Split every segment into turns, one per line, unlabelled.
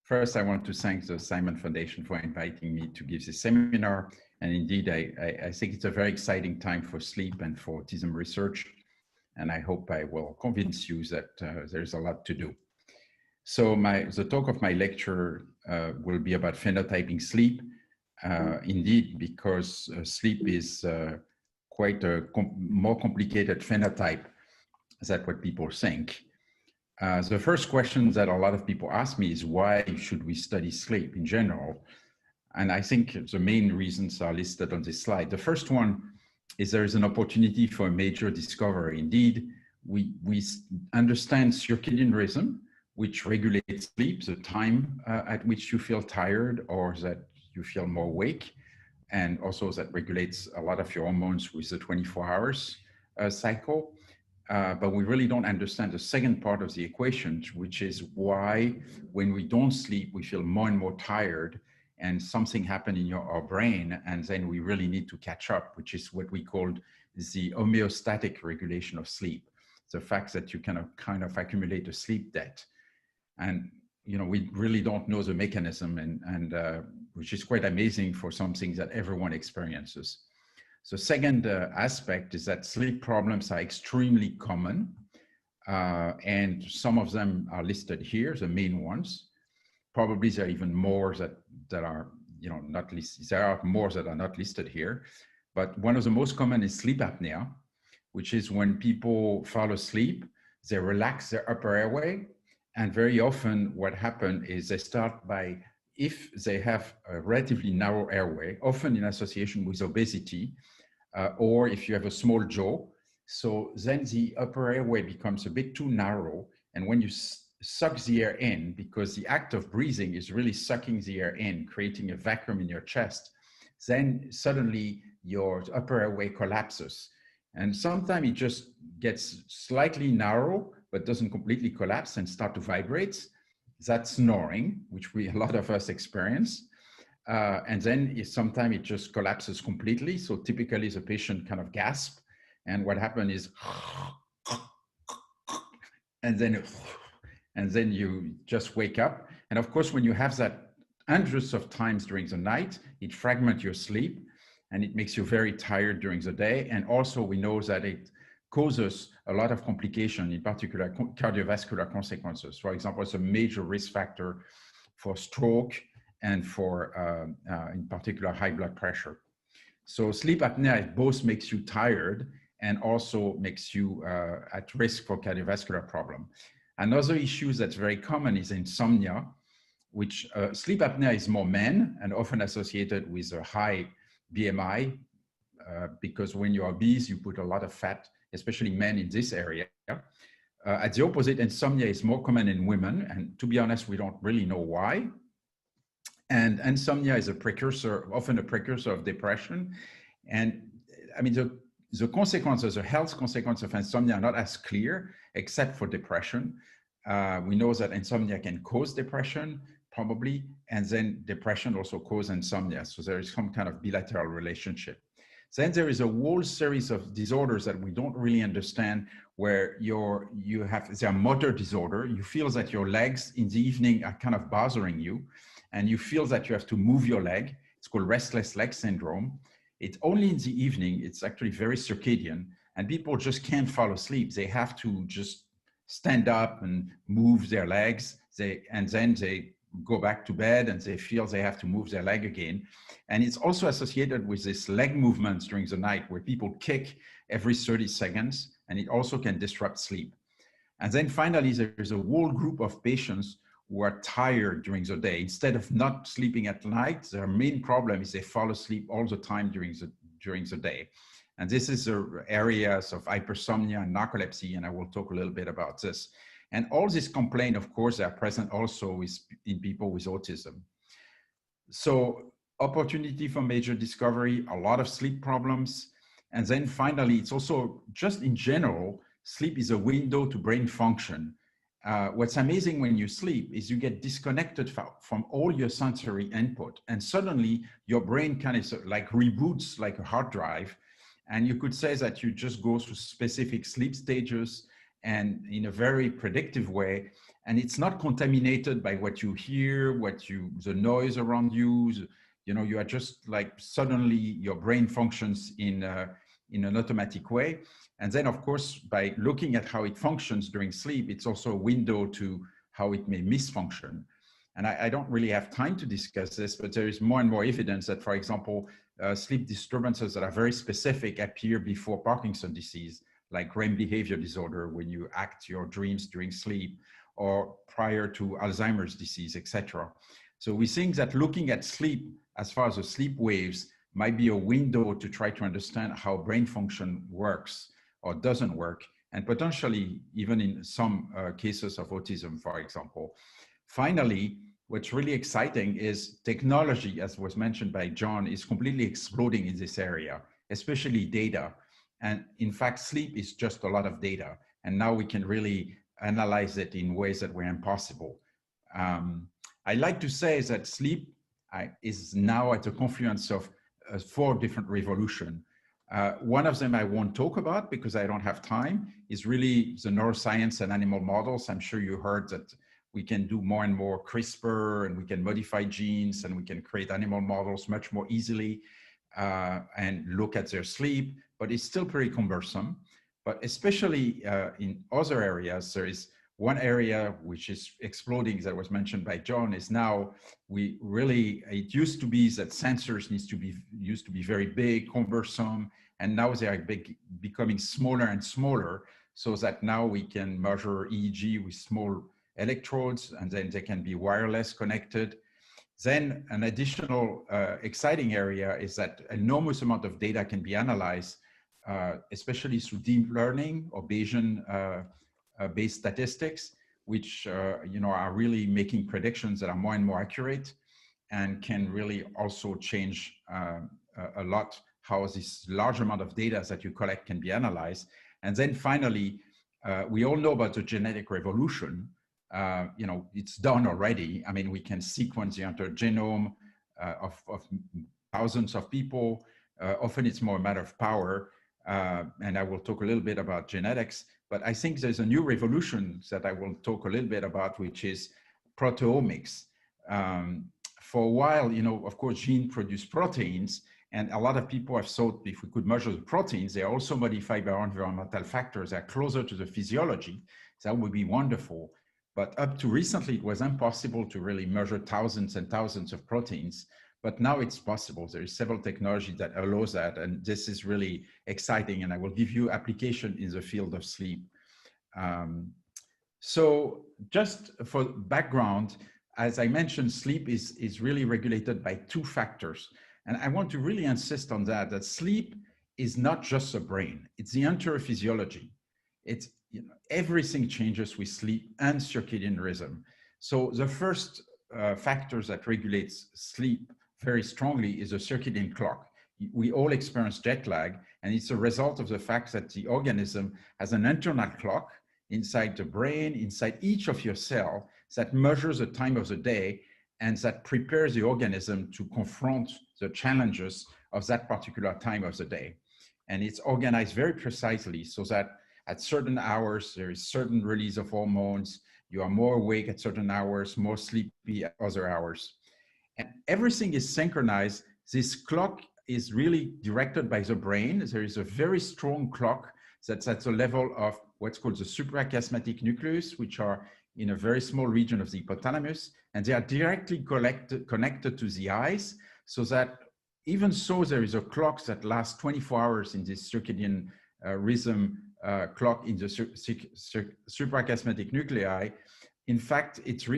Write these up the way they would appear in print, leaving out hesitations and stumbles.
First, I want to thank the Simon Foundation for inviting me to give this seminar. And indeed, I think it's a very exciting time for sleep and for autism research. And I hope I will convince you that there's a lot to do. So the talk of my lecture will be about phenotyping sleep. Indeed, because sleep is quite a more complicated phenotype than what people think. The first question that a lot of people ask me is, why should we study sleep in general? And I think the main reasons are listed on this slide. The first one is there is an opportunity for a major discovery. Indeed, we understand circadian rhythm, which regulates sleep, the time at which you feel tired or that you feel more awake, and also that regulates a lot of your hormones with the 24 hours cycle. But we really don't understand the second part of the equation, which is why when we don't sleep, we feel more and more tired and something happened in our brain, and then we really need to catch up, which is what we call the homeostatic regulation of sleep. The fact that you kind of accumulate a sleep debt. And we really don't know the mechanism, and which is quite amazing for something that everyone experiences. The second aspect is that sleep problems are extremely common, and some of them are listed here, the main ones. Probably there are even more that are not listed. There are more that are not listed here, but one of the most common is sleep apnea, which is when people fall asleep, they relax their upper airway, and very often what happens is they start by, if they have a relatively narrow airway, often in association with obesity, or if you have a small jaw, so then the upper airway becomes a bit too narrow, and when you suck the air in, because the act of breathing is really sucking the air in, creating a vacuum in your chest, then suddenly your upper airway collapses. And sometimes it just gets slightly narrow, but doesn't completely collapse and start to vibrate. That's snoring, which a lot of us experience. And then sometimes it just collapses completely. So typically the patient kind of gasps. And what happens is, and then you just wake up. And of course, when you have that hundreds of times during the night, it fragments your sleep and it makes you very tired during the day. And also we know that it causes a lot of complication, in particular cardiovascular consequences. For example, it's a major risk factor for stroke and for, in particular, high blood pressure. So sleep apnea both makes you tired and also makes you at risk for cardiovascular problem. Another issue that's very common is insomnia, which sleep apnea is more men and often associated with a high BMI, because when you're obese, you put a lot of fat, especially men in this area. At the opposite, insomnia is more common in women, and to be honest, we don't really know why. And insomnia is often a precursor of depression. And I mean, the consequences, the health consequences of insomnia are not as clear, except for depression. We know that insomnia can cause depression, probably, and then depression also causes insomnia. So there is some kind of bilateral relationship. Then there is a whole series of disorders that we don't really understand, where there are motor disorder. You feel that your legs in the evening are kind of bothering you, and you feel that you have to move your leg. It's called restless leg syndrome. It's only in the evening. It's actually very circadian, and people just can't fall asleep. They have to just stand up and move their legs, and then they go back to bed and they feel they have to move their leg again. And it's also associated with this leg movements during the night where people kick every 30 seconds, and it also can disrupt sleep. And then finally, there's a whole group of patients who are tired during the day. Instead of not sleeping at night, their main problem is they fall asleep all the time during the day. And this is the areas of hypersomnia and narcolepsy, and I will talk a little bit about this. And all these complaints, of course, are present also in people with autism. So opportunity for major discovery, a lot of sleep problems. And then finally, it's also just in general, sleep is a window to brain function. What's amazing when you sleep is you get disconnected from all your sensory input, and suddenly your brain kind of like reboots like a hard drive. And you could say that you just go through specific sleep stages and in a very predictive way. and it's not contaminated by what you hear, the noise around you. You know, you are just like suddenly your brain functions in an automatic way. And then, of course, by looking at how it functions during sleep, it's also a window to how it may misfunction. And I don't really have time to discuss this, but there is more and more evidence that, for example, sleep disturbances that are very specific appear before Parkinson's disease, like REM behavior disorder, when you act your dreams during sleep, or prior to Alzheimer's disease, etc. So we think that looking at sleep as far as the sleep waves might be a window to try to understand how brain function works or doesn't work, and potentially even in some cases of autism, for example. Finally, what's really exciting is technology, as was mentioned by John, is completely exploding in this area, especially data. And in fact, sleep is just a lot of data. And now we can really analyze it in ways that were impossible. I like to say that sleep is now at the confluence of 4 different revolutions. One of them I won't talk about because I don't have time, is really the neuroscience and animal models. I'm sure you heard that we can do more and more CRISPR, and we can modify genes, and we can create animal models much more easily and look at their sleep, but it's still pretty cumbersome. But especially in other areas, there is one area which is exploding that was mentioned by John, is now it used to be that sensors used to be very big, cumbersome, and now they are becoming smaller and smaller, so that now we can measure EEG with small electrodes, and then they can be wireless connected. Then an additional exciting area is that enormous amount of data can be analyzed, especially through deep learning or Bayesian based statistics, which are really making predictions that are more and more accurate, and can really also change a lot how this large amount of data that you collect can be analyzed. And then finally, we all know about the genetic revolution. It's done already. I mean, we can sequence the entire genome of thousands of people. Often it's more a matter of power. And I will talk a little bit about genetics, but I think there's a new revolution that I will talk a little bit about, which is proteomics. For a while, of course, genes produce proteins, and a lot of people have thought if we could measure the proteins, they are also modified by environmental factors that are closer to the physiology. That would be wonderful. But up to recently, it was impossible to really measure thousands and thousands of proteins. But now it's possible. There is several technologies that allows that, and this is really exciting. And I will give you application in the field of sleep. So just for background, as I mentioned, sleep is really regulated by 2 factors. And I want to really insist on that sleep is not just the brain, it's the entire physiology. It's everything changes with sleep and circadian rhythm. So the first factors that regulates sleep very strongly is the circadian clock. We all experience jet lag, and it's a result of the fact that the organism has an internal clock inside the brain, inside each of your cells, that measures the time of the day and that prepares the organism to confront the challenges of that particular time of the day. And it's organized very precisely so that at certain hours, there is certain release of hormones. You are more awake at certain hours, more sleepy at other hours. And everything is synchronized. This clock is really directed by the brain. There is a very strong clock that's at the level of what's called the suprachiasmatic nucleus, which are in a very small region of the hypothalamus, and they are directly connected to the eyes, so that even so there is a clock that lasts 24 hours in this circadian rhythm clock in the suprachiasmatic nuclei. In fact, it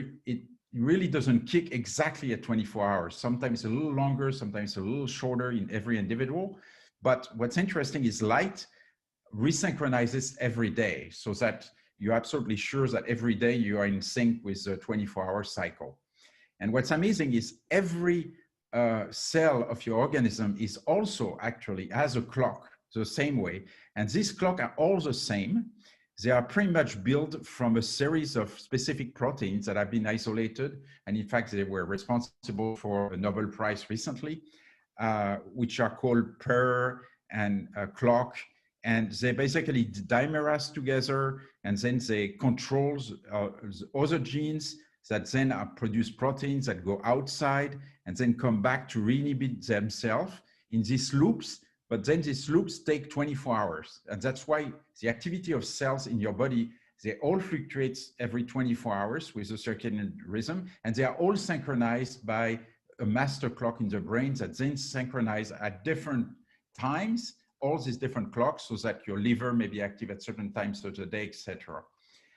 really doesn't kick exactly at 24 hours. Sometimes a little longer, sometimes a little shorter in every individual. But what's interesting is light resynchronizes every day, so that you're absolutely sure that every day you are in sync with the 24-hour cycle. And what's amazing is every cell of your organism is also actually has a clock the same way. And these clocks are all the same. They are pretty much built from a series of specific proteins that have been isolated. And in fact, they were responsible for a Nobel Prize recently, which are called PER and clock. And they basically dimerase together, and then they control other genes that then produce proteins that go outside and then come back to re-inhibit themselves in these loops. But then these loops take 24 hours. And that's why the activity of cells in your body, they all fluctuate every 24 hours with the circadian rhythm, and they are all synchronized by a master clock in the brain that then synchronize at different times, all these different clocks, so that your liver may be active at certain times of the day, etc.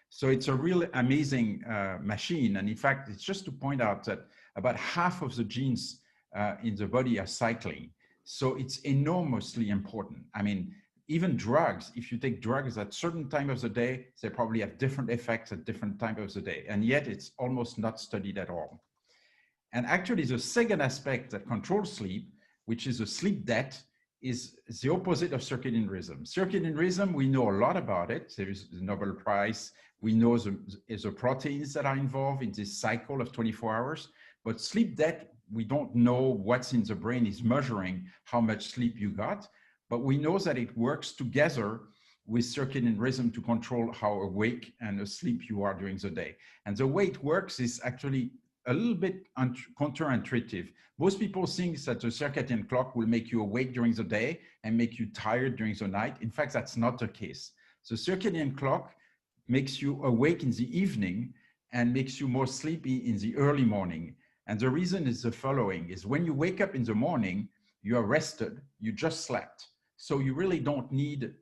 So it's a really amazing machine. And in fact, it's just to point out that about half of the genes in the body are cycling. So it's enormously important. I mean, even drugs, if you take drugs at certain time of the day, they probably have different effects at different time of the day. And yet it's almost not studied at all. And actually the second aspect that controls sleep, which is the sleep debt, is the opposite of circadian rhythm. Circadian rhythm, we know a lot about it. There is the Nobel Prize. We know the proteins that are involved in this cycle of 24 hours. But sleep debt, we don't know what's in the brain is measuring how much sleep you got. But we know that it works together with circadian rhythm to control how awake and asleep you are during the day. And the way it works is actually a little bit counterintuitive. Most people think that the circadian clock will make you awake during the day and make you tired during the night. In fact, that's not the case. The circadian clock makes you awake in the evening and makes you more sleepy in the early morning. And the reason is the following, is when you wake up in the morning, you are rested, you just slept. So you really don't need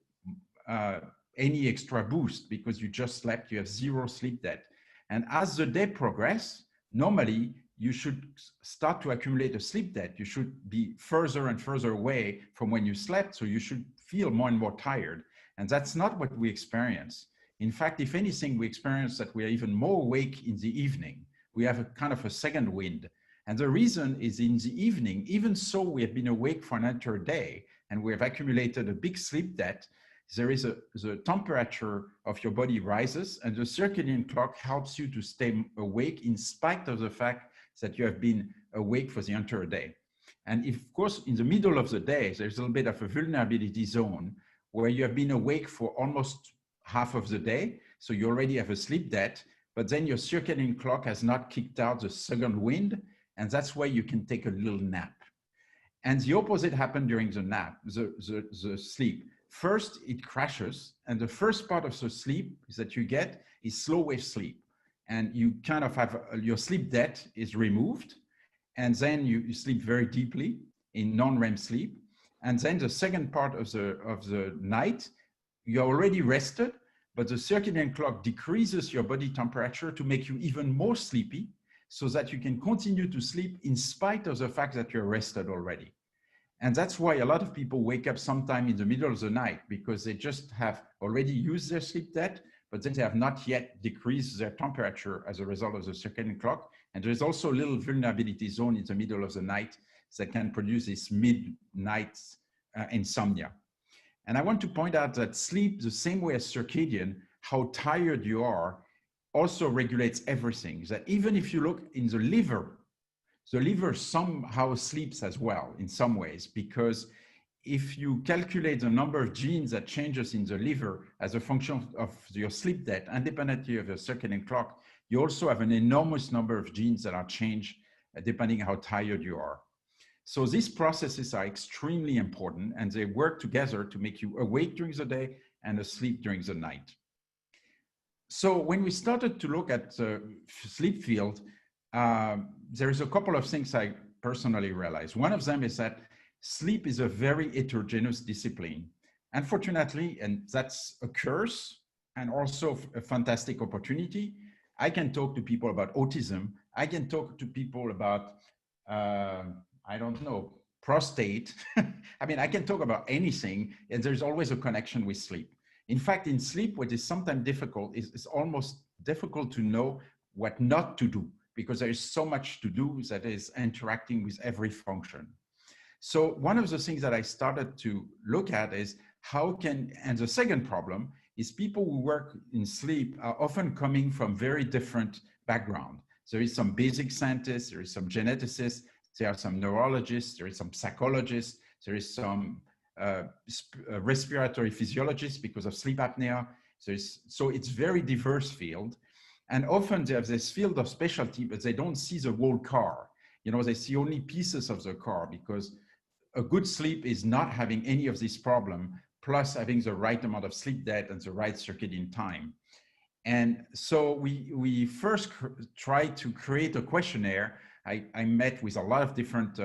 any extra boost because you just slept, you have zero sleep debt. And as the day progresses, normally you should start to accumulate a sleep debt. You should be further and further away from when you slept, so you should feel more and more tired. And that's not what we experience. In fact, if anything, we experience that we are even more awake in the evening. We have a kind of a second wind. And the reason is in the evening, even so we have been awake for an entire day and we have accumulated a big sleep debt, there is the temperature of your body rises, and the circadian clock helps you to stay awake in spite of the fact that you have been awake for the entire day. And if, of course, in the middle of the day, there's a little bit of a vulnerability zone where you have been awake for almost half of the day, so you already have a sleep debt, but then your circadian clock has not kicked out the second wind, and that's why you can take a little nap. And the opposite happened during the nap, the sleep. First, it crashes, and the first part of the sleep that you get is slow wave sleep. And you kind of have, your sleep debt is removed, and then you sleep very deeply in non-REM sleep. And then the second part of the night, you're already rested, but the circadian clock decreases your body temperature to make you even more sleepy so that you can continue to sleep in spite of the fact that you're rested already. And that's why a lot of people wake up sometime in the middle of the night, because they just have already used their sleep debt, but then they have not yet decreased their temperature as a result of the circadian clock. And there's also a little vulnerability zone in the middle of the night that can produce this midnight insomnia. And I want to point out that sleep, the same way as circadian, how tired you are, also regulates everything. That even if you look in the liver somehow sleeps as well in some ways, because if you calculate the number of genes that changes in the liver as a function of your sleep debt, independently of your circadian clock, you also have an enormous number of genes that are changed depending on how tired you are. So these processes are extremely important, and they work together to make you awake during the day and asleep during the night. So when we started to look at the sleep field, there's a couple of things I personally realized. One of them is that sleep is a very heterogeneous discipline. Unfortunately, and that's a curse and also a fantastic opportunity. I can talk to people about autism. I can talk to people about, I don't know, prostate. I mean, I can talk about anything, and there's always a connection with sleep. In fact, in sleep, what is sometimes difficult is it's almost difficult to know what not to do, because there is so much to do that is interacting with every function. So one of the things that I started to look at is and the second problem is people who work in sleep are often coming from very different backgrounds. There is some basic scientists, there is some geneticists, there are some neurologists, there is some psychologists, there is some respiratory physiologists because of sleep apnea. So it's very diverse field. And often they have this field of specialty, but they don't see the whole car. They see only pieces of the car, because a good sleep is not having any of this problem, plus having the right amount of sleep debt and the right circadian time. And so we first tried to create a questionnaire. I met with a lot of different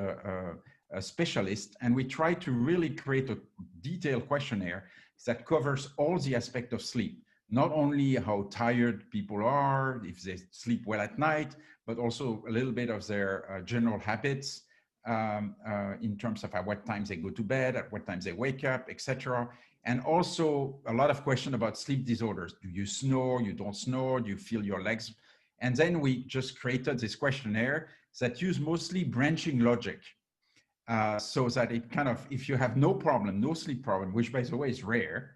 specialists, and we tried to really create a detailed questionnaire that covers all the aspects of sleep, not only how tired people are, if they sleep well at night, but also a little bit of their general habits in terms of at what times they go to bed, at what times they wake up, etc. And also a lot of questions about sleep disorders. Do you snore? You don't snore? Do you feel your legs? And then we just created this questionnaire that used mostly branching logic. So that it kind of, if you have no problem, no sleep problem, which by the way is rare,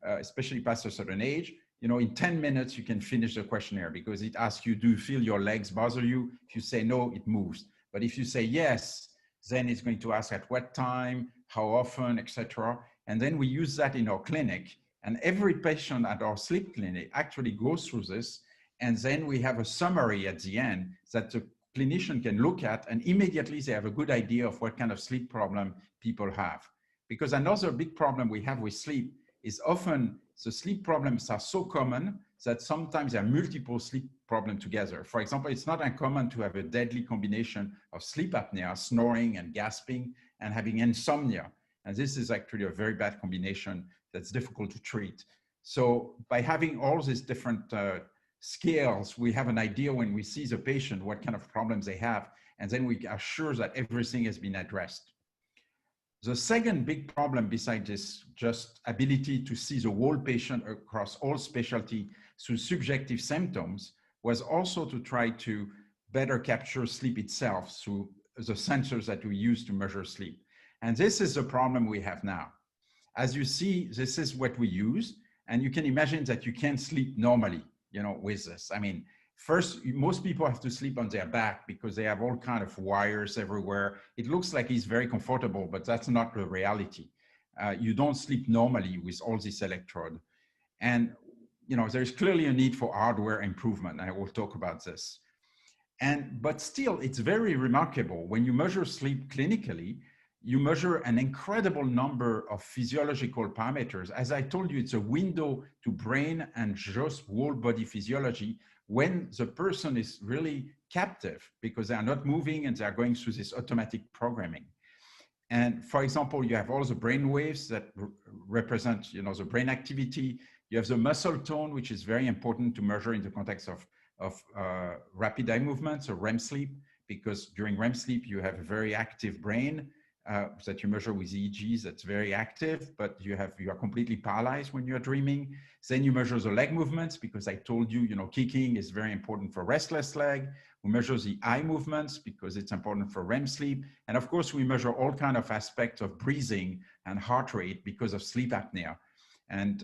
especially past a certain age, in 10 minutes you can finish the questionnaire, because it asks you, do you feel your legs bother you? If you say no, it moves. But if you say yes, then it's going to ask at what time, how often, etc. And then we use that in our clinic. And every patient at our sleep clinic actually goes through this. And then we have a summary at the end that the clinician can look at, and immediately they have a good idea of what kind of sleep problem people have. Because another big problem we have with sleep is often the sleep problems are so common that sometimes there are multiple sleep problems together. For example, it's not uncommon to have a deadly combination of sleep apnea, snoring and gasping, and having insomnia. And this is actually a very bad combination that's difficult to treat. So by having all these different scales, we have an idea when we see the patient what kind of problems they have, and then we are sure that everything has been addressed. The second big problem, besides this just ability to see the whole patient across all specialty through subjective symptoms, was also to try to better capture sleep itself through the sensors that we use to measure sleep. And this is the problem we have now. As you see, this is what we use, and you can imagine that you can't sleep normally, with this. I mean, first, most people have to sleep on their back because they have all kinds of wires everywhere. It looks like it's very comfortable, but that's not the reality. You don't sleep normally with all this electrode. And there's clearly a need for hardware improvement. I will talk about this. But still, it's very remarkable. When you measure sleep clinically, you measure an incredible number of physiological parameters. As I told you, it's a window to brain and just whole body physiology when the person is really captive, because they are not moving and they are going through this automatic programming. And for example, you have all the brain waves that represent, the brain activity. You have the muscle tone, which is very important to measure in the context of rapid eye movements or REM sleep, because during REM sleep, you have a very active brain that you measure with EEGs that's very active, but you are completely paralyzed when you're dreaming. Then you measure the leg movements, because I told you, kicking is very important for restless leg. We measure the eye movements because it's important for REM sleep. And of course, we measure all kinds of aspects of breathing and heart rate because of sleep apnea. And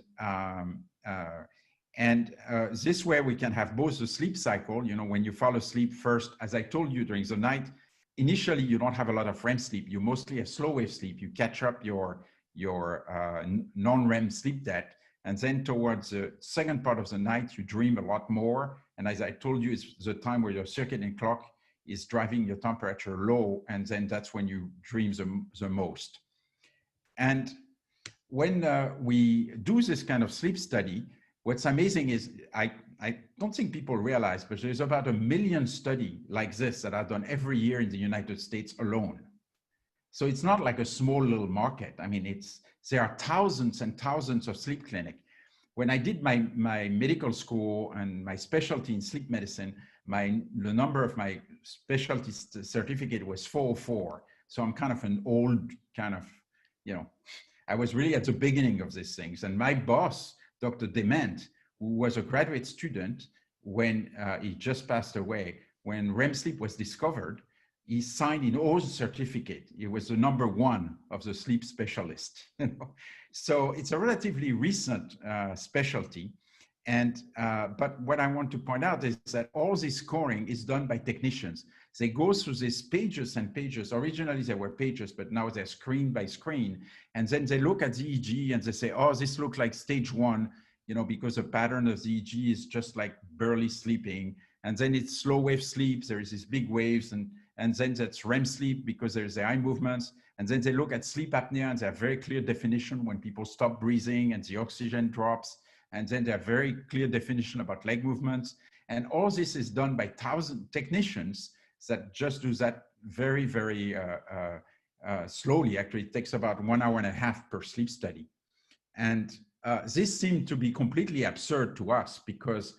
this way we can have both the sleep cycle, when you fall asleep first, as I told you, during the night, initially you don't have a lot of REM sleep. You mostly have slow wave sleep. You catch up your non-REM sleep debt. And then towards the second part of the night, you dream a lot more. And as I told you, it's the time where your circadian clock is driving your temperature low. And then that's when you dream the most. And when we do this kind of sleep study, what's amazing is I don't think people realize, but there's about 1 million studies like this that are done every year in the United States alone. So it's not like a small little market. I mean, there are thousands and thousands of sleep clinics. When I did my medical school and my specialty in sleep medicine, the number of my specialty certificate was 404. So I'm kind of an old kind of, I was really at the beginning of these things. And my boss, Dr. Dement, who was a graduate student when he just passed away, when REM sleep was discovered, he signed in all the certificate. He was the #1 of the sleep specialist. So it's a relatively recent specialty. But what I want to point out is that all this scoring is done by technicians. They go through these pages and pages. Originally, they were pages, but now they're screen by screen. And then they look at the EEG and they say, oh, this looks like stage 1, you know, because the pattern of the EEG is just like barely sleeping. And then it's slow wave sleep. There is these big waves. And then that's REM sleep because there's the eye movements. And then they look at sleep apnea and they have very clear definition when people stop breathing and the oxygen drops. And then they have very clear definition about leg movements. And all this is done by 1,000 technicians that just do that very, very slowly. Actually, it takes about 1.5 hours per sleep study. And this seemed to be completely absurd to us because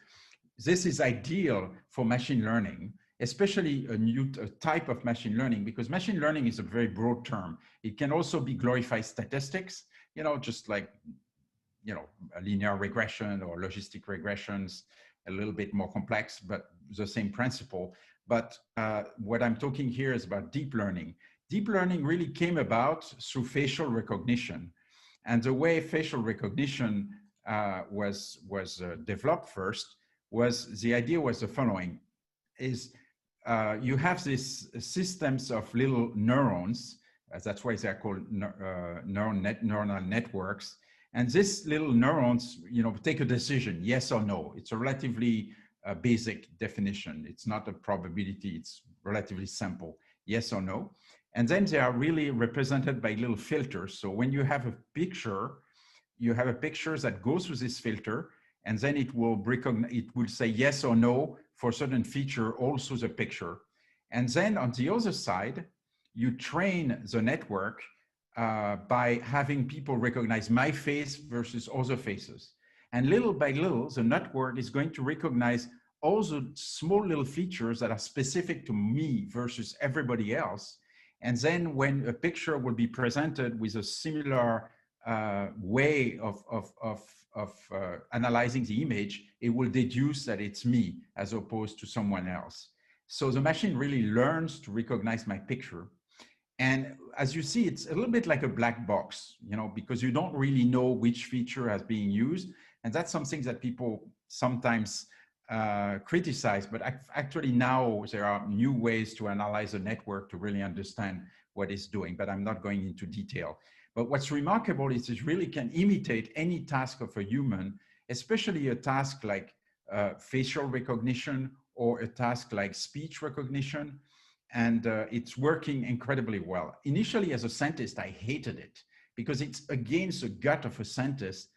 this is ideal for machine learning, especially a new type of machine learning, because machine learning is a very broad term. It can also be glorified statistics, you know, just like, you know, a linear regression or logistic regressions, a little bit more complex, but the same principle. But what I'm talking here is about deep learning. Deep learning really came about through facial recognition. And the way facial recognition was developed first was, the idea was the following, is you have these systems of little neurons, that's why they're called neural networks. And these little neurons, you know, take a decision, yes or no. It's a relatively basic definition. It's not a probability, it's relatively simple, yes or no. And then they are really represented by little filters. So when you have a picture, you have a picture that goes through this filter, and then it will say yes or no for a certain feature all through the picture. And then on the other side, you train the network by having people recognize my face versus other faces. And little by little, the network is going to recognize all the small little features that are specific to me versus everybody else. And then when a picture will be presented with a similar way of analyzing the image, it will deduce that it's me as opposed to someone else. So the machine really learns to recognize my picture. And as you see, it's a little bit like a black box, you know, because you don't really know which feature is being used. And that's something that people sometimes criticize, but actually now there are new ways to analyze a network to really understand what it's doing, but I'm not going into detail. But what's remarkable is it really can imitate any task of a human, especially a task like facial recognition or a task like speech recognition. And it's working incredibly well. Initially, as a scientist, I hated it because it's against the gut of a scientist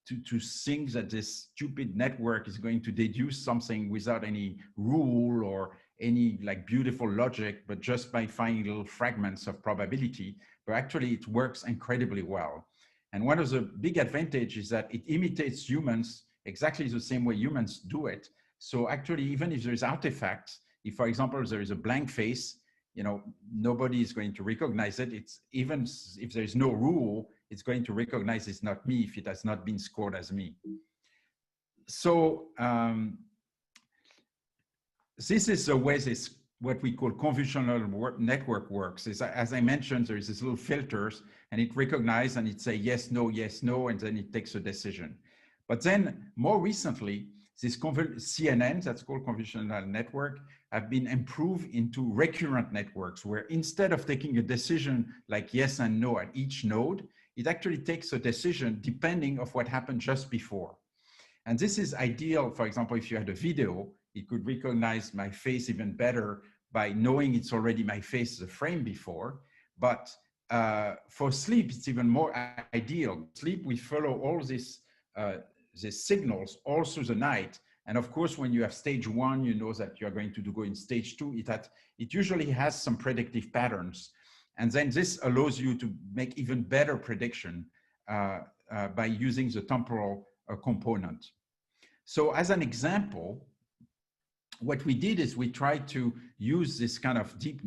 to think that this stupid network is going to deduce something without any rule or any like beautiful logic, but just by finding little fragments of probability. But actually, it works incredibly well. And one of the big advantages is that it imitates humans exactly the same way humans do it. So actually, even if there's artifacts, if, for example, there is a blank face, you know, nobody is going to recognize it. It's even if there's no rule, it's going to recognize it's not me if it has not been scored as me. So this is the way this, what we call convolutional network works. Is, as I mentioned, there is this little filters and it recognizes and it say yes, no, and then it takes a decision. But then more recently, this CNN, that's called convolutional network, have been improved into recurrent networks where instead of taking a decision like yes and no at each node, it actually takes a decision depending on what happened just before. And this is ideal, for example, if you had a video, it could recognize my face even better by knowing it's already my face the frame before. But for sleep, it's even more ideal. Sleep, we follow all these signals all through the night. And of course, when you have stage 1, you know that you're going to go in stage 2. It usually has some predictive patterns. And then this allows you to make even better prediction by using the temporal component. So as an example, what we did is we tried to use this kind of deep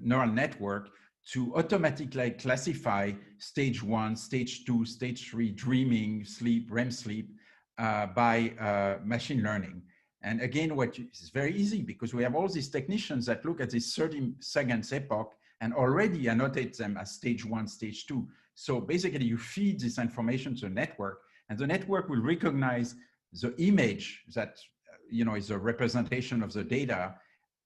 neural network to automatically classify stage 1, stage 2, stage 3, dreaming, sleep, REM sleep by machine learning. And again, it's very easy because we have all these technicians that look at this 30 seconds epoch and already annotate them as stage 1, stage 2. So basically you feed this information to the network and the network will recognize the image that, you know, is a representation of the data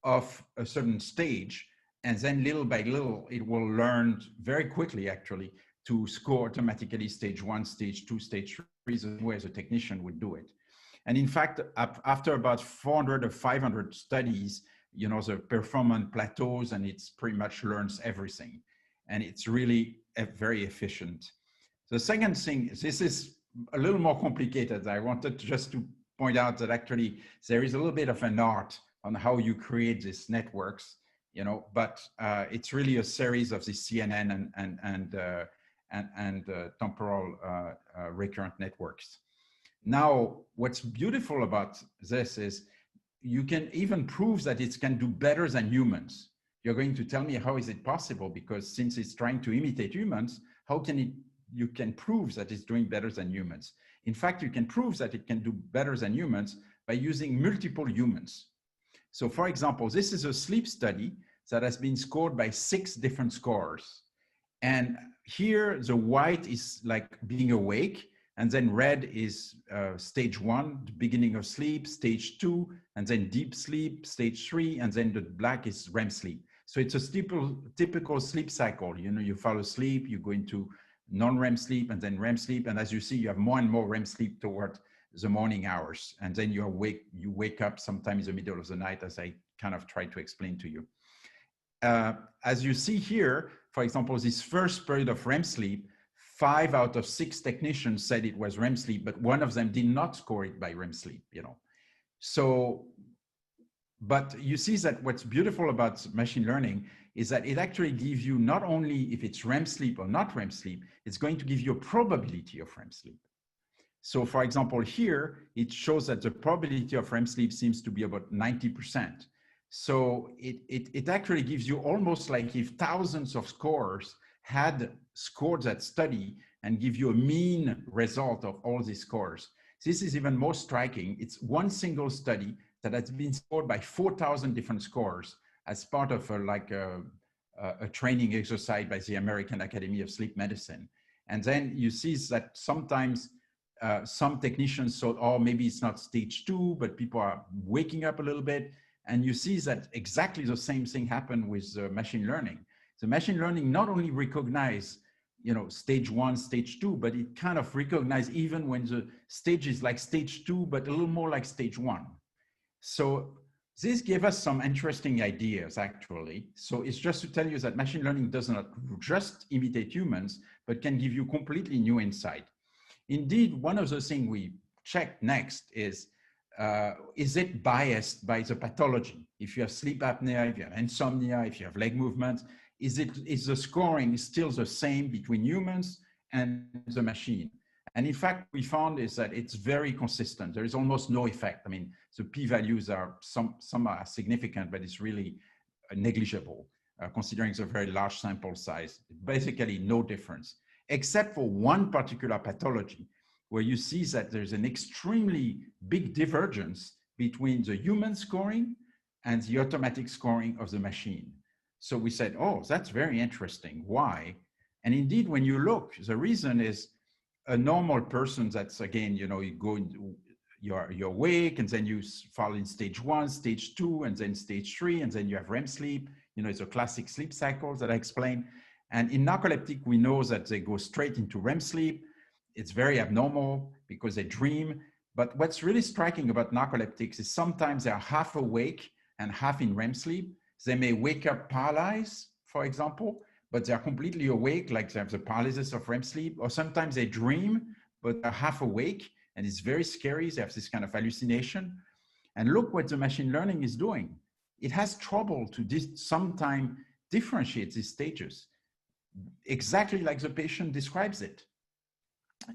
of a certain stage, and then little by little, it will learn very quickly, actually, to score automatically stage 1, stage 2, stage 3, the way as a technician would do it. And in fact, after about 400 or 500 studies, the performance plateaus, and it's pretty much learns everything. And it's really very efficient. The second thing, this is a little more complicated. I wanted just to point out that actually there is a little bit of an art on how you create these networks, but it's really a series of the CNN and temporal recurrent networks. Now, what's beautiful about this is you can even prove that it can do better than humans. You're going to tell me, how is it possible? Because since it's trying to imitate humans, how can you can prove that it's doing better than humans? In fact, you can prove that it can do better than humans by using multiple humans. So for example, this is a sleep study that has been scored by 6 different scorers. And here the white is like being awake, and then red is stage 1, the beginning of sleep, stage 2, and then deep sleep, stage 3, and then the black is REM sleep. So it's a typical sleep cycle. You fall asleep, you go into non-REM sleep, and then REM sleep. And as you see, you have more and more REM sleep toward the morning hours. And then you wake up sometime in the middle of the night, as I kind of tried to explain to you. As you see here, for example, this first period of REM sleep, 5 out of 6 technicians said it was REM sleep, but one of them did not score it by REM sleep, So, but you see that what's beautiful about machine learning is that it actually gives you not only if it's REM sleep or not REM sleep, it's going to give you a probability of REM sleep. So for example, here, it shows that the probability of REM sleep seems to be about 90%. So it actually gives you almost like if thousands of scorers had scored that study and give you a mean result of all these scores. This is even more striking. It's one single study that has been scored by 4,000 different scores as part of a training exercise by the American Academy of Sleep Medicine. And then you see that sometimes some technicians thought, oh, maybe it's not stage 2, but people are waking up a little bit. And you see that exactly the same thing happened with machine learning. The machine learning not only recognize, stage 1, stage 2, but it kind of recognize even when the stage is like stage 2, but a little more like stage 1. So this gave us some interesting ideas, actually. So it's just to tell you that machine learning does not just imitate humans, but can give you completely new insight. Indeed, one of the things we checked next is it biased by the pathology? If you have sleep apnea, if you have insomnia, if you have leg movements, is the scoring still the same between humans and the machine? And in fact, we found is that it's very consistent. There is almost no effect. I mean, the p-values are, some are significant, but it's really negligible considering the very large sample size. Basically no difference, except for one particular pathology where you see that there's an extremely big divergence between the human scoring and the automatic scoring of the machine. So we said, oh, that's very interesting. Why? And indeed, when you look, the reason is a normal person that's, again, you go into, you're awake, and then you fall in stage 1, stage 2, and then stage 3, and then you have REM sleep. It's a classic sleep cycle that I explained. And in narcoleptic, we know that they go straight into REM sleep. It's very abnormal because they dream. But what's really striking about narcoleptics is sometimes they're half awake and half in REM sleep. They may wake up paralyzed, for example, but they're completely awake, like they have the paralysis of REM sleep. Or sometimes they dream, but they're half awake, and it's very scary. They have this kind of hallucination. And look what the machine learning is doing. It has trouble to sometimes differentiate these stages, exactly like the patient describes it.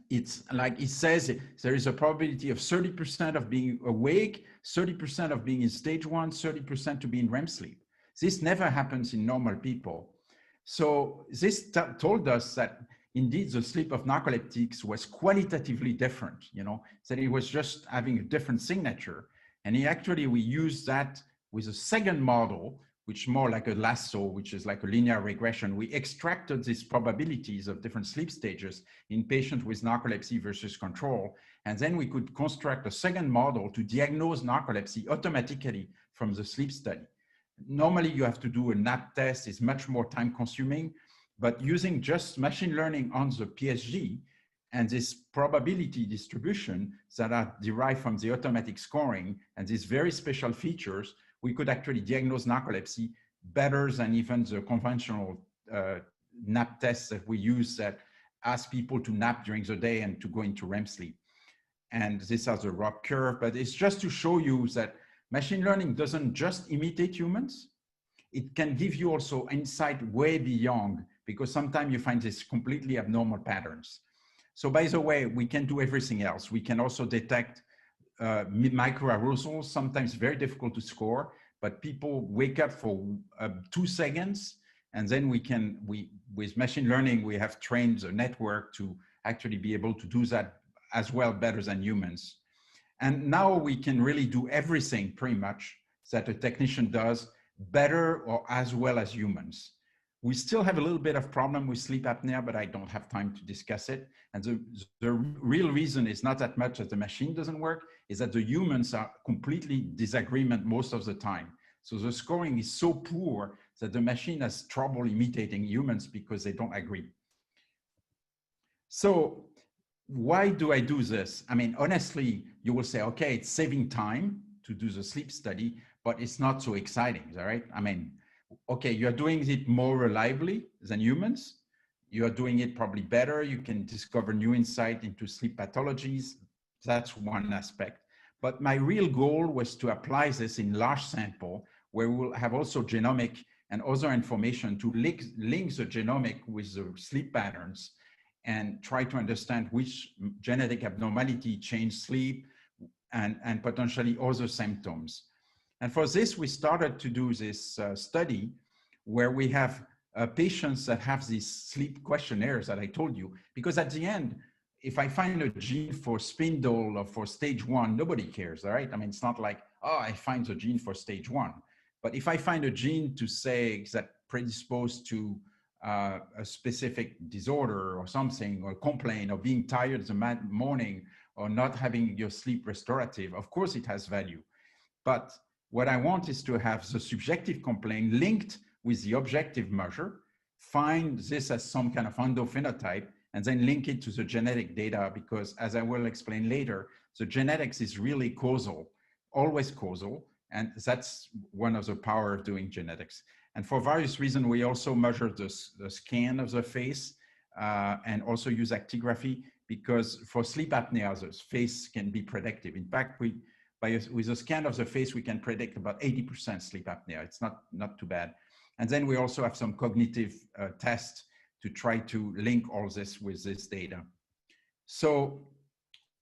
It's like it says there is a probability of 30% of being awake, 30% of being in stage 1, 30% to be in REM sleep. This never happens in normal people. So this told us that indeed the sleep of narcoleptics was qualitatively different, that it was just having a different signature. And we used that with a second model, which more like a lasso, which is like a linear regression. We extracted these probabilities of different sleep stages in patients with narcolepsy versus control. And then we could construct a second model to diagnose narcolepsy automatically from the sleep study. Normally, you have to do a nap test. It's much more time consuming, but using just machine learning on the PSG and this probability distribution that are derived from the automatic scoring and these very special features, we could actually diagnose narcolepsy better than even the conventional nap tests that we use that ask people to nap during the day and to go into REM sleep. And this has a ROC curve, but it's just to show you that machine learning doesn't just imitate humans. It can give you also insight way beyond, because sometimes you find these completely abnormal patterns. So by the way, we can do everything else. We can also detect microarousals, sometimes very difficult to score, but people wake up for 2 seconds, and then with machine learning, we have trained the network to actually be able to do that as well, better than humans. And now we can really do everything pretty much that a technician does better or as well as humans. We still have a little bit of problem with sleep apnea, but I don't have time to discuss it. And the real reason is not that much that the machine doesn't work, is that the humans are completely disagreement most of the time. So the scoring is so poor that the machine has trouble imitating humans because they don't agree. So why do I do this? I mean, honestly, you will say, okay, it's saving time to do the sleep study, but it's not so exciting, all right? I mean, okay, you're doing it more reliably than humans. You're doing it probably better. You can discover new insight into sleep pathologies. That's one aspect. But my real goal was to apply this in large sample where we'll have also genomic and other information to link the genomic with the sleep patterns and try to understand which genetic abnormality change sleep and potentially other symptoms. And for this, we started to do this study where we have patients that have these sleep questionnaires that I told you, because at the end, if I find a gene for spindle or for stage 1, nobody cares, all right? I mean, it's not like, oh, I find the gene for stage 1. But if I find a gene to say that predisposed to a specific disorder or something, or complaint, or being tired in the morning, or not having your sleep restorative, of course it has value. But what I want is to have the subjective complaint linked with the objective measure, find this as some kind of endophenotype, and then link it to the genetic data, because as I will explain later, the genetics is really causal, always causal, and that's one of the power of doing genetics. And for various reasons, we also measure the scan of the face and also use actigraphy, because for sleep apnea, the face can be predictive. In fact, with a scan of the face, we can predict about 80% sleep apnea. It's not too bad. And then we also have some cognitive tests to try to link all this with this data. So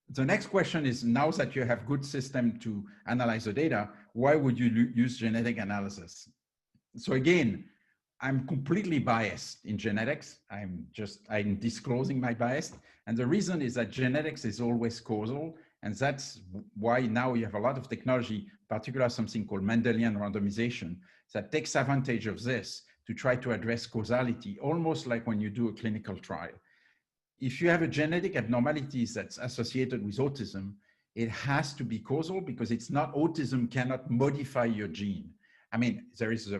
the next question is, now that you have good system to analyze the data, why would you use genetic analysis? So again, I'm completely biased in genetics. I'm disclosing my bias. And the reason is that genetics is always causal. And that's why now you have a lot of technology, particularly something called Mendelian randomization, that takes advantage of this to try to address causality, almost like when you do a clinical trial. If you have a genetic abnormality that's associated with autism, it has to be causal, because it's not, autism cannot modify your gene. I mean, there is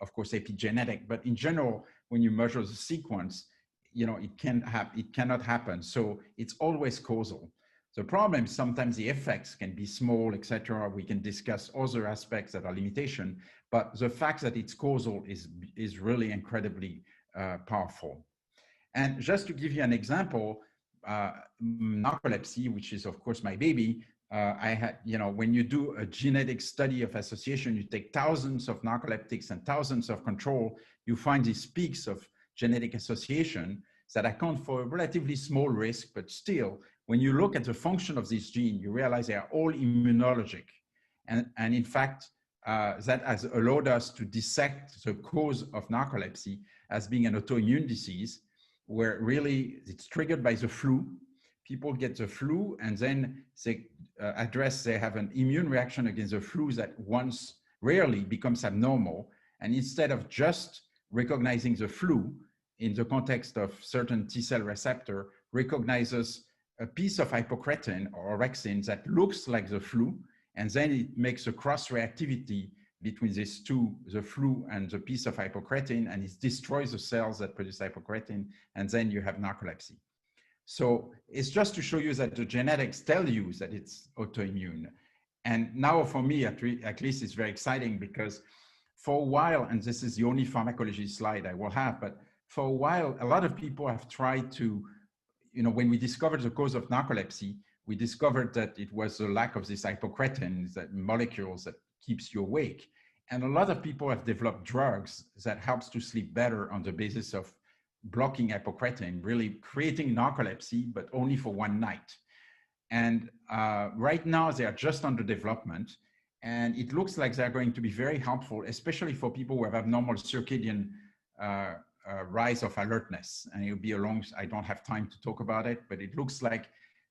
of course, epigenetic, but in general, when you measure the sequence, it cannot happen. So it's always causal. The problem is sometimes the effects can be small, etc. We can discuss other aspects that are limitation, but the fact that it's causal is really incredibly powerful. And just to give you an example, narcolepsy, which is of course my baby, I had, when you do a genetic study of association, you take thousands of narcoleptics and thousands of control, you find these peaks of genetic association that account for a relatively small risk, but still, when you look at the function of this gene, you realize they are all immunologic. And in fact, that has allowed us to dissect the cause of narcolepsy as being an autoimmune disease, where really it's triggered by the flu. People get the flu, and then they they have an immune reaction against the flu that once rarely becomes abnormal. And instead of just recognizing the flu in the context of certain T-cell receptor, recognizes a piece of hypocretin or orexin that looks like the flu, and then it makes a cross-reactivity between these two, the flu and the piece of hypocretin, and it destroys the cells that produce hypocretin, and then you have narcolepsy. So it's just to show you that the genetics tell you that it's autoimmune. And now for me, at least it's very exciting because for a while, and this is the only pharmacology slide I will have, but for a while, a lot of people have tried to, when we discovered the cause of narcolepsy, we discovered that it was the lack of these hypocretins, that molecules that keeps you awake. And a lot of people have developed drugs that helps to sleep better on the basis of blocking hypocretin, really creating narcolepsy, but only for one night. And right now they are just under development, and it looks like they're going to be very helpful, especially for people who have abnormal circadian rise of alertness. And it'll be I don't have time to talk about it, but it looks like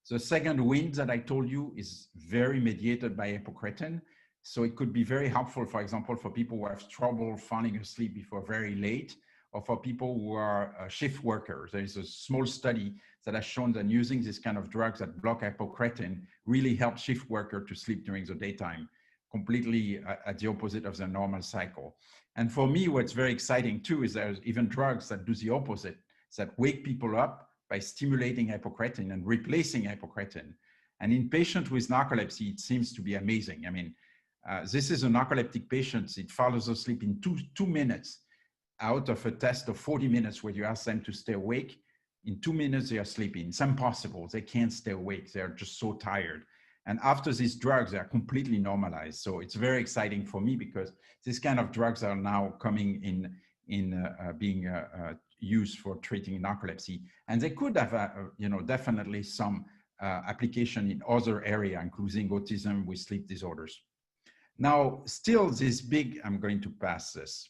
the second wind that I told you is very mediated by hypocretin. So it could be very helpful, for example, for people who have trouble falling asleep before very late, or for people who are shift workers. There is a small study that has shown that using this kind of drugs that block hypocretin really helps shift workers to sleep during the daytime, completely at the opposite of the normal cycle. And for me, what's very exciting too is there's even drugs that do the opposite, that wake people up by stimulating hypocretin and replacing hypocretin. And in patients with narcolepsy, it seems to be amazing. I mean, this is a narcoleptic patient. It falls asleep in two minutes out of a test of 40 minutes where you ask them to stay awake. In 2 minutes, they are sleeping. It's impossible. They can't stay awake. They're just so tired. And after these drugs, they are completely normalized. So it's very exciting for me because these kind of drugs are now coming in being used for treating narcolepsy. And they could have, definitely some application in other areas, including autism with sleep disorders. Now, still this big, I'm going to pass this.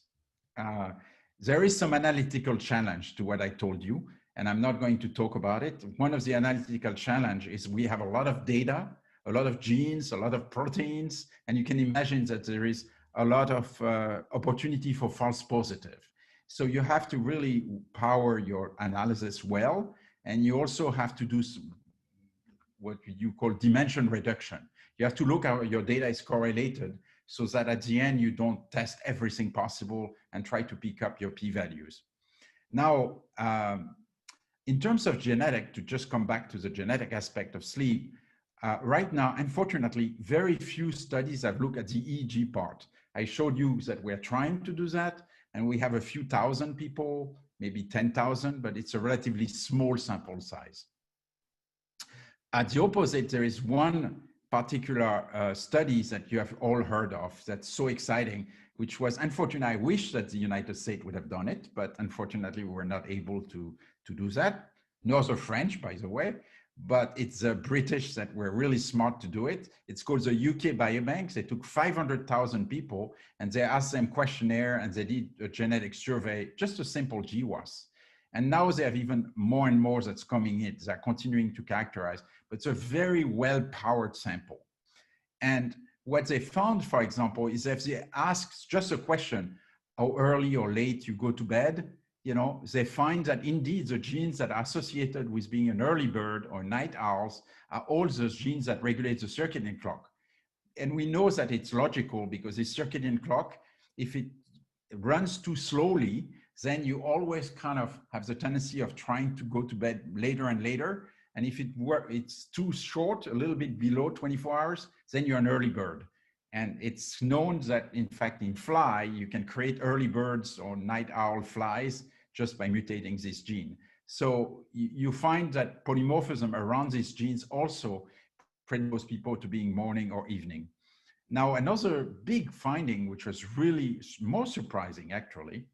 There is some analytical challenge to what I told you, and I'm not going to talk about it. One of the analytical challenge is we have a lot of data, a lot of genes, a lot of proteins, and you can imagine that there is a lot of opportunity for false positive. So you have to really power your analysis well, and you also have to do what you call dimension reduction. You have to look how your data is correlated so that at the end you don't test everything possible and try to pick up your p-values. Now, in terms of genetic, to just come back to the genetic aspect of sleep, right now, unfortunately, very few studies have looked at the EEG part. I showed you that we're trying to do that, and we have a few thousand people, maybe 10,000, but it's a relatively small sample size. At the opposite, there is one particular study that you have all heard of that's so exciting, which was, unfortunately, I wish that the United States would have done it, but unfortunately, we were not able to do that. Nor the French, by the way, but it's the British that were really smart to do it. It's called the UK Biobank. They took 500,000 people and they asked them questionnaire and they did a genetic survey, just a simple GWAS. And now they have even more and more that's coming in. They're continuing to characterize, but it's a very well-powered sample. And what they found, for example, is if they ask just a question, how early or late you go to bed, they find that indeed the genes that are associated with being an early bird or night owls are all those genes that regulate the circadian clock. And we know that it's logical because the circadian clock, if it runs too slowly, then you always kind of have the tendency of trying to go to bed later and later. And if it's too short, a little bit below 24 hours, then you're an early bird. And it's known that, in fact, in fly, you can create early birds or night owl flies just by mutating this gene. So you find that polymorphism around these genes also predispose people to being morning or evening. Now, another big finding, which was really more surprising, actually,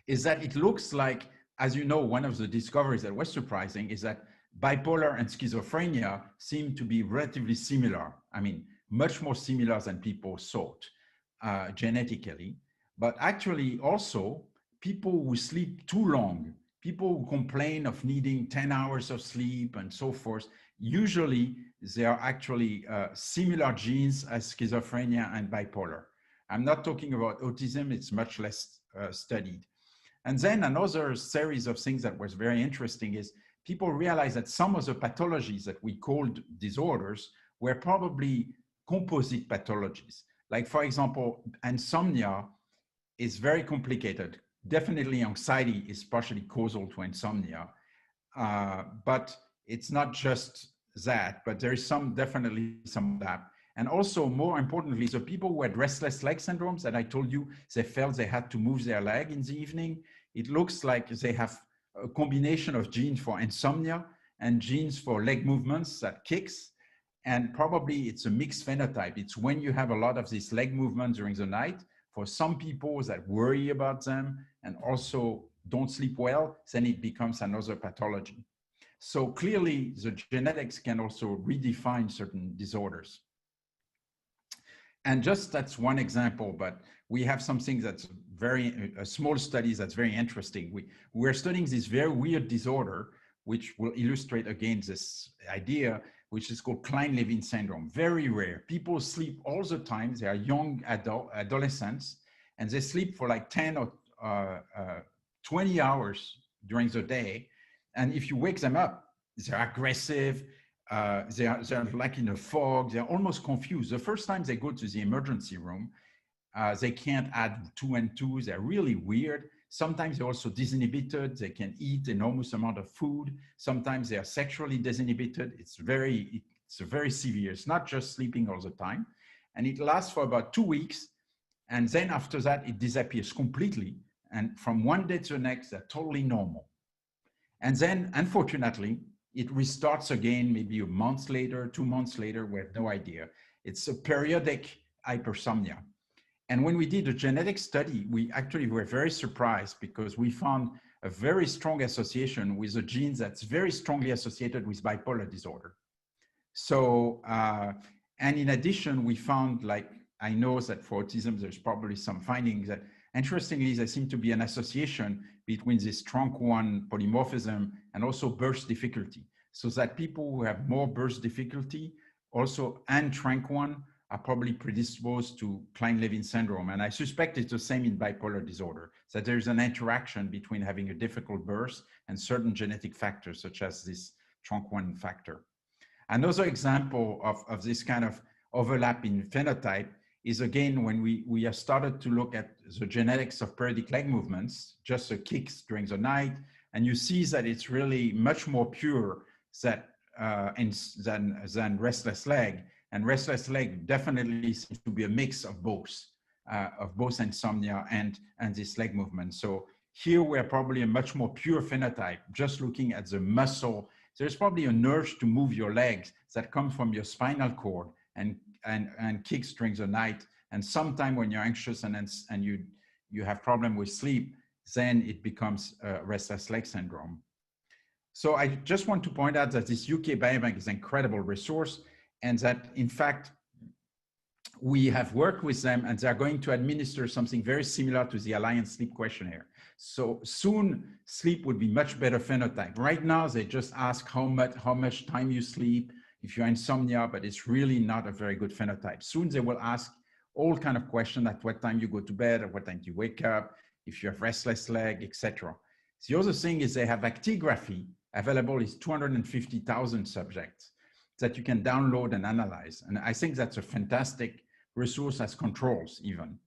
is that it looks like, as you know, one of the discoveries that was surprising is that bipolar and schizophrenia seem to be relatively similar. I mean, much more similar than people thought genetically. But actually also, people who sleep too long, people who complain of needing 10 hours of sleep and so forth, usually they are actually similar genes as schizophrenia and bipolar. I'm not talking about autism, it's much less studied. And then another series of things that was very interesting is people realized that some of the pathologies that we called disorders were probably composite pathologies. Like, for example, insomnia is very complicated. Definitely anxiety is partially causal to insomnia, but it's not just that, but there is definitely some overlap. And also, more importantly, the people who had restless leg syndromes that I told you, they felt they had to move their leg in the evening. It looks like they have a combination of genes for insomnia and genes for leg movements that kicks. And probably it's a mixed phenotype. It's when you have a lot of these leg movements during the night. For some people that worry about them and also don't sleep well, then it becomes another pathology. So clearly, the genetics can also redefine certain disorders. And just that's one example, but we have something that's very, a small studies that's very interesting. We're studying this very weird disorder, which will illustrate again this idea, which is called Klein-Levin syndrome. Very rare. People sleep all the time. They are young adolescents, and they sleep for like 10 or 20 hours during the day. And if you wake them up, they're aggressive. They're like in a fog. They're almost confused. The first time they go to the emergency room, they can't add 2 and 2. They're really weird. Sometimes they're also disinhibited. They can eat enormous amount of food. Sometimes they are sexually disinhibited. It's very severe. It's not just sleeping all the time. And it lasts for about 2 weeks. And then after that, it disappears completely. And from one day to the next, they're totally normal. And then, unfortunately, it restarts again, maybe a month later, 2 months later, we have no idea. It's a periodic hypersomnia. And when we did a genetic study, we actually were very surprised because we found a very strong association with a gene that's very strongly associated with bipolar disorder. So, and in addition, we found, like, I know that for autism, there's probably some findings that, interestingly, there seemed to be an association between this TRNC1 polymorphism and also birth difficulty. So that people who have more birth difficulty also and TRNC1 are probably predisposed to Klein-Levin syndrome. And I suspect it's the same in bipolar disorder, that there's an interaction between having a difficult birth and certain genetic factors, such as this TRNC1 factor. Another example of this kind of overlap in phenotype is, again, when we have started to look at the genetics of periodic leg movements, just the kicks during the night, and you see that it's really much more pure than restless leg. And restless leg definitely seems to be a mix of both insomnia and this leg movement. So here we're probably a much more pure phenotype, just looking at the muscle. There's probably an urge to move your legs that come from your spinal cord and kicks during the night. And sometime when you're anxious and you have problem with sleep, then it becomes restless leg syndrome. So I just want to point out that this UK Biobank is an incredible resource, and that in fact, we have worked with them and they're going to administer something very similar to the Alliance Sleep Questionnaire. So soon sleep would be much better phenotype. Right now, they just ask how much time you sleep, if you're insomnia, but it's really not a very good phenotype. Soon they will ask all kind of questions, at what time you go to bed, at what time you wake up, if you have restless leg, etc. The other thing is they have actigraphy available, is 250,000 subjects that you can download and analyze. And I think that's a fantastic resource as controls even.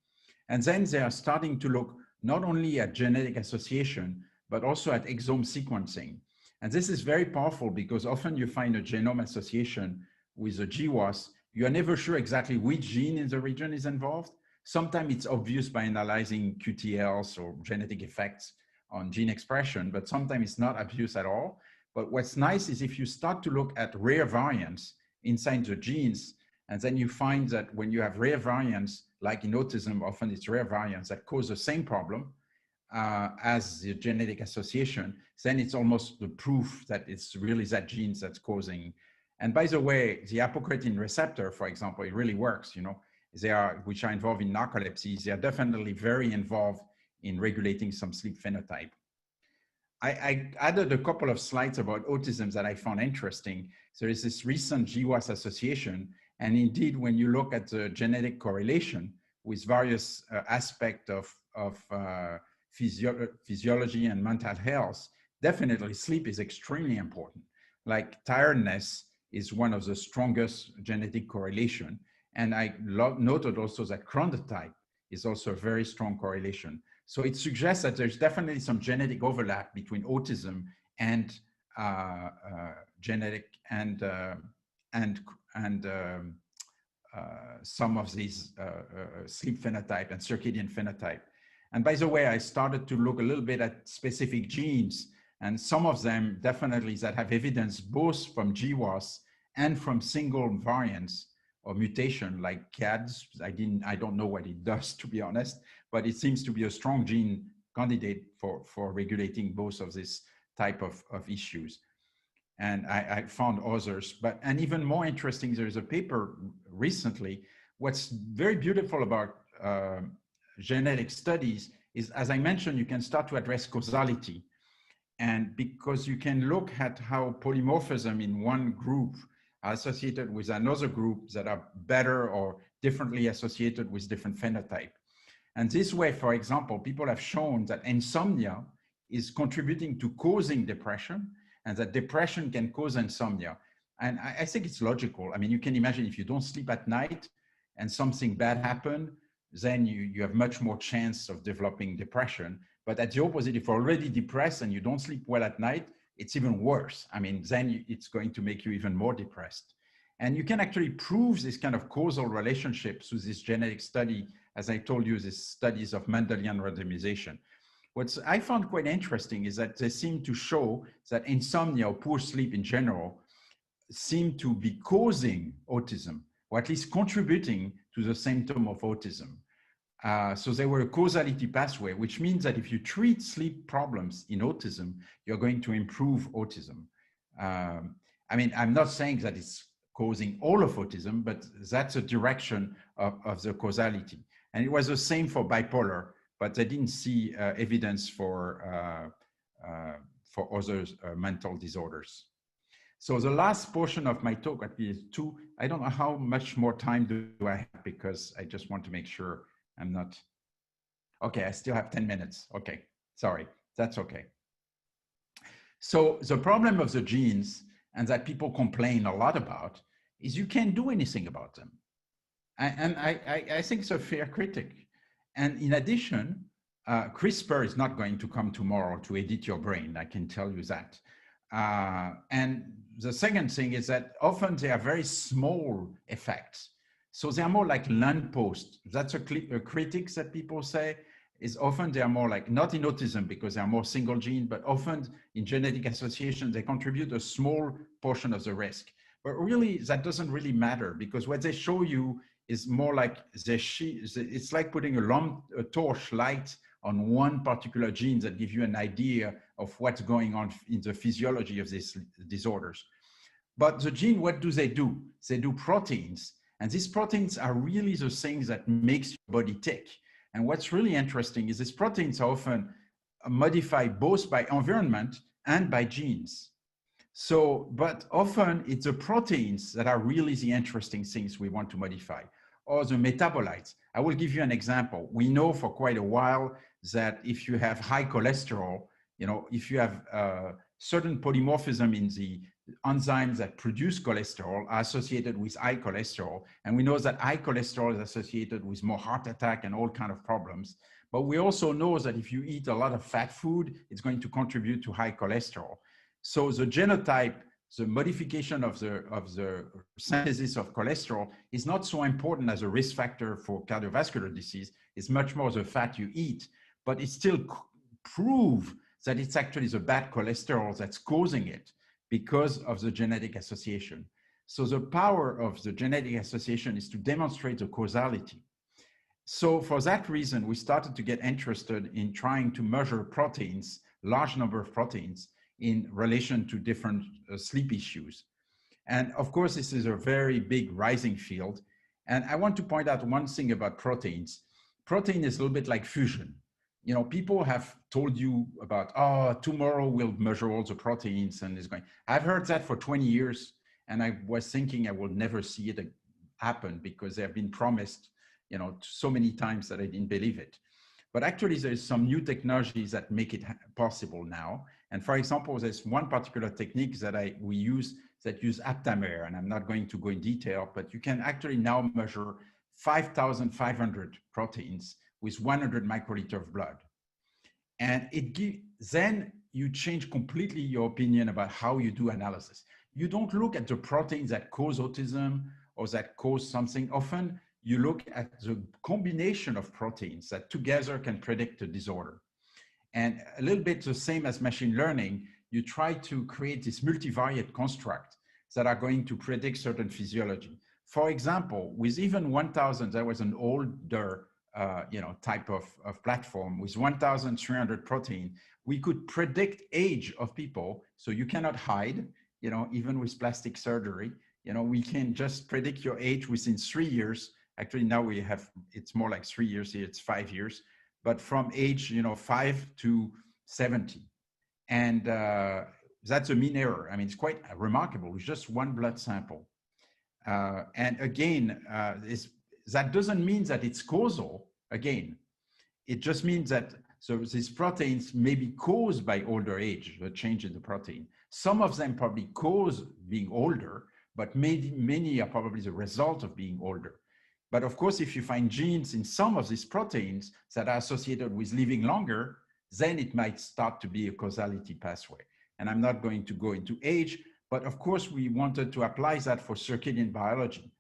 And then they are starting to look not only at genetic association, but also at exome sequencing. And this is very powerful because often you find a genome association with a GWAS. You are never sure exactly which gene in the region is involved. Sometimes it's obvious by analyzing QTLs or genetic effects on gene expression, but sometimes it's not obvious at all. But what's nice is if you start to look at rare variants inside the genes, and then you find that when you have rare variants, like in autism, often it's rare variants that cause the same problem as the genetic association, then it's almost the proof that it's really that genes that's causing. And by the way, the apocritin receptor, for example, it really works, which are involved in narcolepsy. They are definitely very involved in regulating some sleep phenotype. I added a couple of slides about autism that I found interesting. There is this recent GWAS association, and indeed, when you look at the genetic correlation with various aspects of physiology and mental health, definitely sleep is extremely important. Like tiredness is one of the strongest genetic correlation. And I noted also that chronotype is also a very strong correlation. So it suggests that there's definitely some genetic overlap between autism and genetic and some of these sleep phenotype and circadian phenotype. And by the way, I started to look a little bit at specific genes, and some of them definitely that have evidence both from GWAS and from single variants or mutation like CADS. I don't know what it does, to be honest, but it seems to be a strong gene candidate for regulating both of this type of issues. And I found others, and even more interesting, there's a paper recently. What's very beautiful about genetic studies is, as I mentioned, you can start to address causality. And because you can look at how polymorphism in one group are associated with another group that are better or differently associated with different phenotype. And this way, for example, people have shown that insomnia is contributing to causing depression, and that depression can cause insomnia. And I think it's logical. I mean, you can imagine if you don't sleep at night and something bad happened, then you have much more chance of developing depression. But at the opposite, if you're already depressed and you don't sleep well at night, it's even worse. I mean, then it's going to make you even more depressed. And you can actually prove this kind of causal relationship through this genetic study, as I told you, these studies of Mendelian randomization. What I found quite interesting is that they seem to show that insomnia or poor sleep in general seem to be causing autism, or at least contributing to the symptom of autism. So they were a causality pathway, which means that if you treat sleep problems in autism, you're going to improve autism. I mean, I'm not saying that it's causing all of autism, but that's a direction of the causality. And it was the same for bipolar, but they didn't see evidence for other mental disorders. So the last portion of my talk, at least two, I don't know how much more time do I have, because I just want to make sure I'm not, okay, I still have 10 minutes. Okay, sorry, that's okay. So the problem of the genes, and that people complain a lot about, is you can't do anything about them. And I think it's a fair critic. And in addition, CRISPR is not going to come tomorrow to edit your brain, I can tell you that. And the second thing is that often they are very small effects. So they are more like lampposts. That's a critic that people say, is often they are more like, not in autism because they are more single gene, but often in genetic association, they contribute a small portion of the risk. But really, that doesn't really matter, because what they show you is more like, it's like putting a torch light on one particular gene that gives you an idea of what's going on in the physiology of these disorders. But the gene, what do? They do proteins. And these proteins are really the things that makes your body tick. And what's really interesting is these proteins are often modified both by environment and by genes. So, but often it's the proteins that are really the interesting things we want to modify, or the metabolites. I will give you an example. We know for quite a while that if you have high cholesterol, if you have certain polymorphism in the enzymes that produce cholesterol are associated with high cholesterol. And we know that high cholesterol is associated with more heart attack and all kinds of problems. But we also know that if you eat a lot of fat food, it's going to contribute to high cholesterol. So the genotype, the modification of the synthesis of cholesterol is not so important as a risk factor for cardiovascular disease. It's much more the fat you eat, but it still proves that it's actually the bad cholesterol that's causing it because of the genetic association. So the power of the genetic association is to demonstrate the causality. So for that reason, we started to get interested in trying to measure proteins, large number of proteins, in relation to different sleep issues. And of course, this is a very big rising field. And I want to point out one thing about proteins. Protein is a little bit like fusion. People have told you about, oh, tomorrow we'll measure all the proteins and it's going. I've heard that for 20 years. And I was thinking I will never see it happen because they have been promised, so many times that I didn't believe it. But actually, there's some new technologies that make it possible now. And for example, there's one particular technique that we use that use aptamer, and I'm not going to go in detail, but you can actually now measure 5,500 proteins with 100 microliter of blood. And then you change completely your opinion about how you do analysis. You don't look at the proteins that cause autism or that cause something. Often you look at the combination of proteins that together can predict a disorder. And a little bit the same as machine learning, you try to create this multivariate construct that are going to predict certain physiology. For example, with even 1,000, there was an older type of platform with 1,300 protein, we could predict age of people. So you cannot hide, even with plastic surgery, we can just predict your age within 3 years. Actually, now it's more like 3 years here, it's 5 years, but from age, 5 to 70. And that's a mean error. I mean, it's quite remarkable. It's just one blood sample. And again, that doesn't mean that it's causal. Again, it just means that these proteins may be caused by older age, the change in the protein. Some of them probably cause being older, but many are probably the result of being older. But of course, if you find genes in some of these proteins that are associated with living longer, then it might start to be a causality pathway. And I'm not going to go into age, but of course, we wanted to apply that for circadian biology,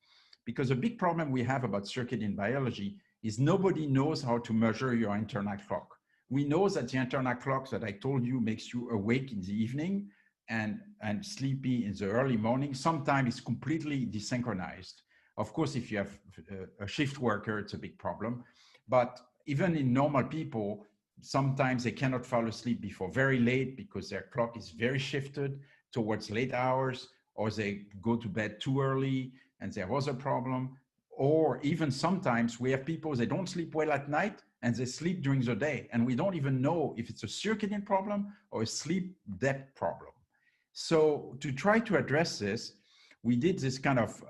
because a big problem we have about circadian biology is nobody knows how to measure your internal clock. We know that the internal clock that I told you makes you awake in the evening and sleepy in the early morning. Sometimes it's completely desynchronized. Of course, if you have a shift worker, it's a big problem. But even in normal people, sometimes they cannot fall asleep before very late because their clock is very shifted towards late hours, or they go to bed too early and there was a problem. Or even sometimes we have people, they don't sleep well at night and they sleep during the day. And we don't even know if it's a circadian problem or a sleep depth problem. So to try to address this, we did this kind of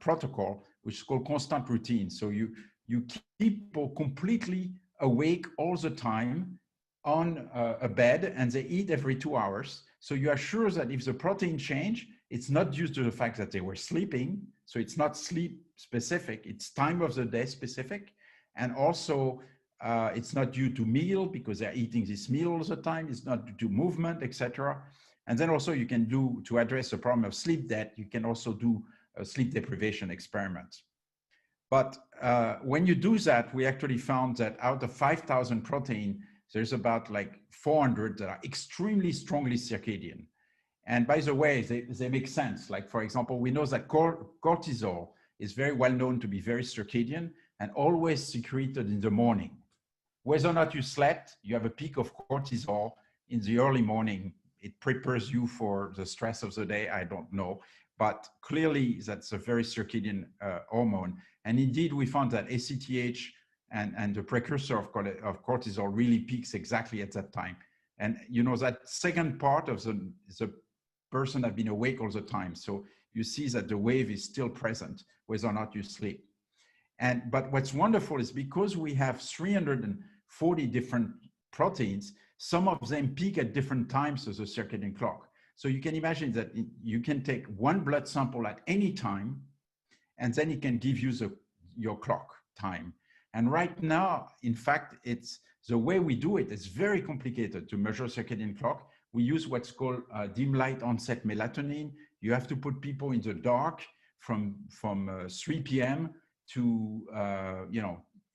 protocol, which is called constant routine. So you keep people completely awake all the time on a bed, and they eat every 2 hours. So you are sure that if the protein change, it's not due to the fact that they were sleeping. So it's not sleep specific, it's time of the day specific. And also it's not due to meal because they're eating this meal all the time. It's not due to movement, etc. And then also you can do, to address the problem of sleep debt, you can also do a sleep deprivation experiment. But when you do that, we actually found that out of 5,000 protein, there's about like 400 that are extremely strongly circadian. And by the way, they make sense. Like, for example, we know that cortisol is very well known to be very circadian and always secreted in the morning. Whether or not you slept, you have a peak of cortisol in the early morning. It prepares you for the stress of the day, I don't know. But clearly, that's a very circadian hormone. And indeed, we found that ACTH and the precursor of cortisol really peaks exactly at that time. And that second part of the person have been awake all the time. So you see that the wave is still present, whether or not you sleep. But what's wonderful is because we have 340 different proteins, some of them peak at different times of the circadian clock. So you can imagine that you can take one blood sample at any time, and then it can give you your clock time. And right now, in fact, it's the way we do it. It's very complicated to measure circadian clock. We use what's called dim light onset melatonin. You have to put people in the dark from 3 p.m. to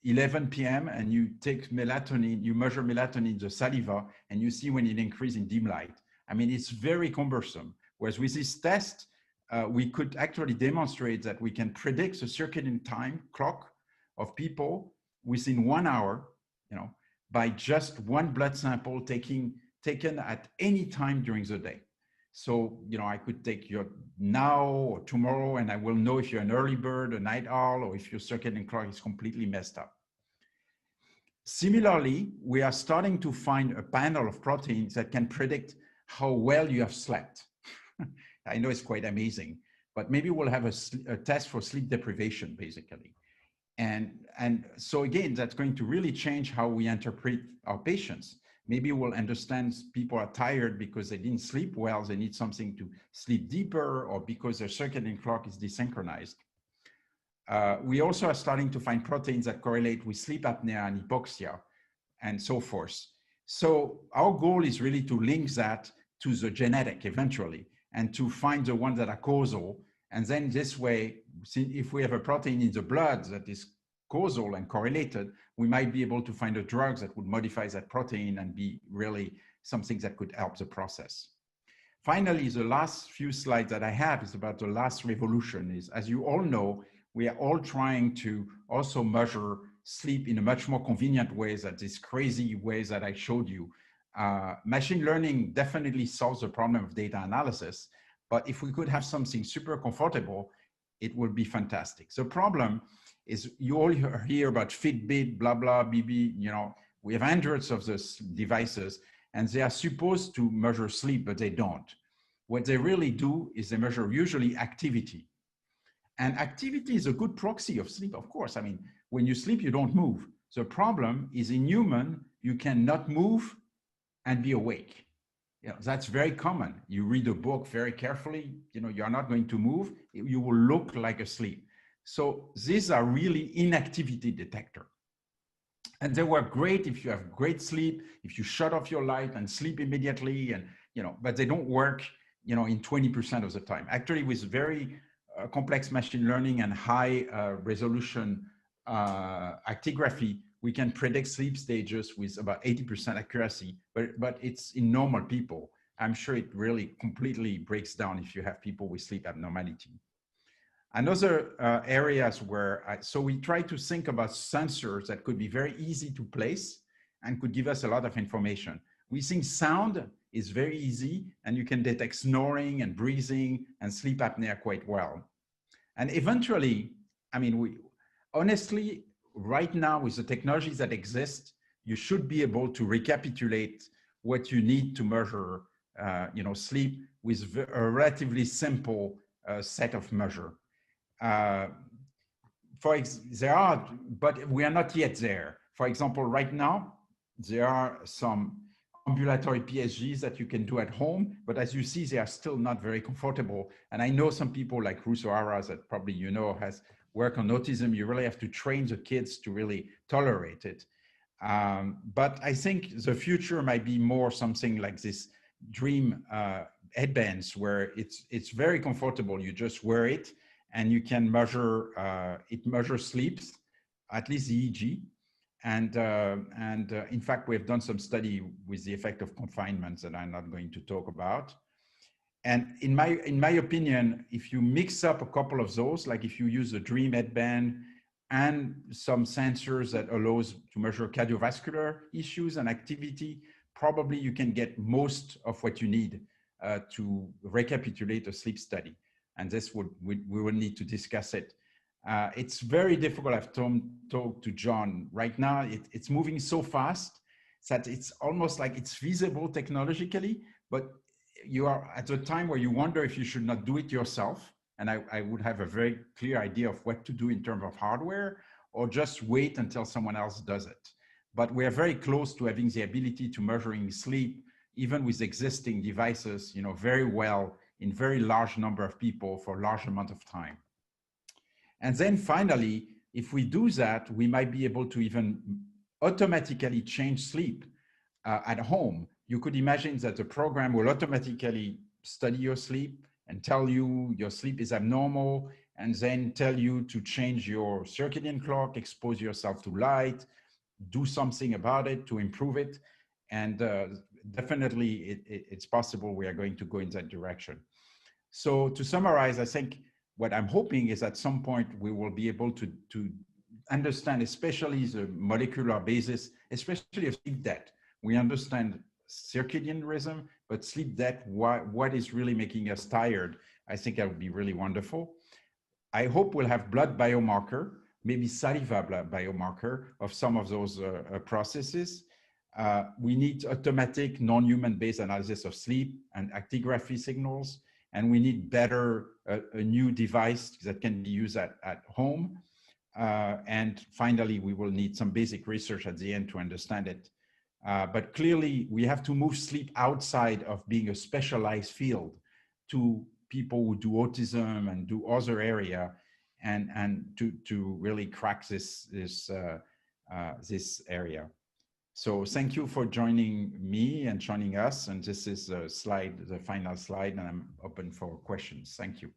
11 p.m. and you take melatonin, you measure melatonin in the saliva, and you see when it increases in dim light. I mean, it's very cumbersome. Whereas with this test, we could actually demonstrate that we can predict the circadian time clock of people within 1 hour, by just one blood sample taken at any time during the day. So, I could take your now or tomorrow, and I will know if you're an early bird, a night owl, or if your circadian clock is completely messed up. Similarly, we are starting to find a panel of proteins that can predict how well you have slept. I know it's quite amazing, but maybe we'll have a test for sleep deprivation, basically. And so again, that's going to really change how we interpret our patients. Maybe we'll understand people are tired because they didn't sleep well, they need something to sleep deeper, or because their circadian clock is desynchronized. We also are starting to find proteins that correlate with sleep apnea and hypoxia and so forth. So our goal is really to link that to the genetic eventually, and to find the ones that are causal. And then this way, if we have a protein in the blood that is causal and correlated, we might be able to find a drug that would modify that protein and be really something that could help the process. Finally, the last few slides that I have is about the last revolution. Is, as you all know, we are all trying to also measure sleep in a much more convenient way than these crazy ways that I showed you. Machine learning definitely solves the problem of data analysis, but if we could have something super comfortable, it would be fantastic. The problem is you all hear about Fitbit, blah, blah, BB, you know, we have hundreds of those devices and they are supposed to measure sleep, but they don't. What they really do is they measure usually activity. And activity is a good proxy of sleep, of course. I mean, when you sleep, you don't move. The problem is in human, you cannot move and be awake. You know, that's very common. You read a book very carefully, you know, you're not going to move, you will look like asleep. So these are really inactivity detector. And they work great if you have great sleep, if you shut off your light and sleep immediately, and, you know, but they don't work, you know, in 20% of the time. Actually, with very complex machine learning and high resolution actigraphy, we can predict sleep stages with about 80% accuracy, but it's in normal people. I'm sure it really completely breaks down if you have people with sleep abnormality. Another areas where, so we try to think about sensors that could be very easy to place and could give us a lot of information. We think sound is very easy and you can detect snoring and breathing and sleep apnea quite well. And eventually, I mean, honestly, right now with the technologies that exist, you should be able to recapitulate what you need to measure, you know, sleep with a relatively simple set of measure. There are, but we are not yet there. For example, right now, there are some ambulatory PSGs that you can do at home, but as you see, they are still not very comfortable. And I know some people like Russo Aras that probably you know has work on autism. You really have to train the kids to really tolerate it. But I think the future might be more something like this Dream headbands where it's very comfortable. You just wear it and you can measure, it measures sleeps, at least the EEG. And in fact, we have done some study with the effect of confinement that I'm not going to talk about. And in my opinion, if you mix up a couple of those, like if you use a Dream headband and some sensors that allows to measure cardiovascular issues and activity, probably you can get most of what you need to recapitulate a sleep study. And this we will need to discuss it. It's very difficult. I've talked to John right now. It's moving so fast that it's almost like it's feasible technologically, but you are at a time where you wonder if you should not do it yourself. And I would have a very clear idea of what to do in terms of hardware, or just wait until someone else does it. But we are very close to having the ability to measuring sleep, even with existing devices, you know, very well in very large number of people for a large amount of time. And then finally, if we do that, we might be able to even automatically change sleep at home. You could imagine that the program will automatically study your sleep and tell you your sleep is abnormal, and then tell you to change your circadian clock, expose yourself to light, do something about it to improve it. And definitely it's possible we are going to go in that direction. So to summarize, I think what I'm hoping is at some point we will be able to understand, especially the molecular basis, especially of sleep debt. We understand circadian rhythm, but sleep debt, what is really making us tired? I think that would be really wonderful. I hope we'll have blood biomarker, maybe saliva blood biomarker of some of those processes. We need automatic non-human based analysis of sleep and actigraphy signals. And we need better, a new device that can be used at home. And finally, we will need some basic research at the end to understand it. But clearly, we have to move sleep outside of being a specialized field to people who do autism and do other area, and to really crack this area. So thank you for joining me and joining us. And this is the final slide, and I'm open for questions. Thank you.